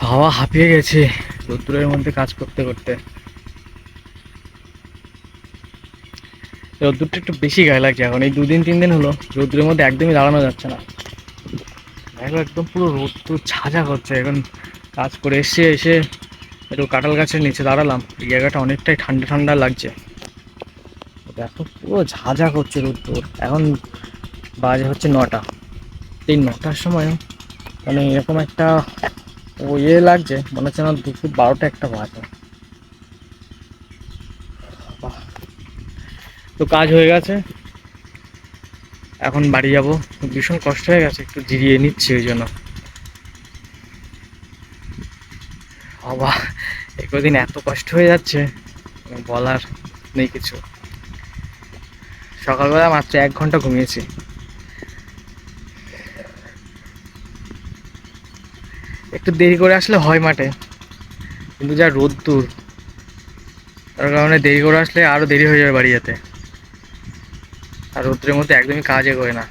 হাওয়া হাঁপিয়ে গেছে রোদ্দুরের মধ্যে কাজ করতে করতে। রোদ্দুরটা একটু বেশি গায়ে লাগছে এখন, এই 2 দিন 3 দিন হলো রোদ্দুরের মধ্যে একদমই দাঁড়ানো যাচ্ছে না। দেখো একদম পুরো রোদ্দুর ঝাঁঝা করছে এখন। কাজ করে এসে একটু কাঁঠাল গাছের নিচে দাঁড়ালাম, এই জায়গাটা অনেকটাই ঠান্ডা ঠান্ডা লাগছে। দেখো পুরো ঝাঁঝা করছে রোদ্দুর। এখন বাজে হচ্ছে 9টা। এই 9টার সময় মানে এরকম একটা লাগছে, মনে হচ্ছে না দুপুর 12টা 1টা বাজে। বাহ! তো কাজ হয়ে গেছে, এখন বাড়ি যাব। ভীষণ কষ্ট হয়ে গেছে, একটু জিরিয়ে নিচ্ছি ওই জন্য। বাবা, এই কদিন এত কষ্ট হয়ে যাচ্ছে বলার নেই কিছু। সকালবেলা মাত্র 1 ঘন্টা ঘুমিয়েছি। একটু দেরি করে আসলে হয় মাঠে, কিন্তু যা রোদ্দুর, তার কারণে দেরি করে আসলে আরো দেরি হয়ে যাবে বাড়ি যেতে। আর রোদ্রের মধ্যে একদমই কাজ এগোয় না।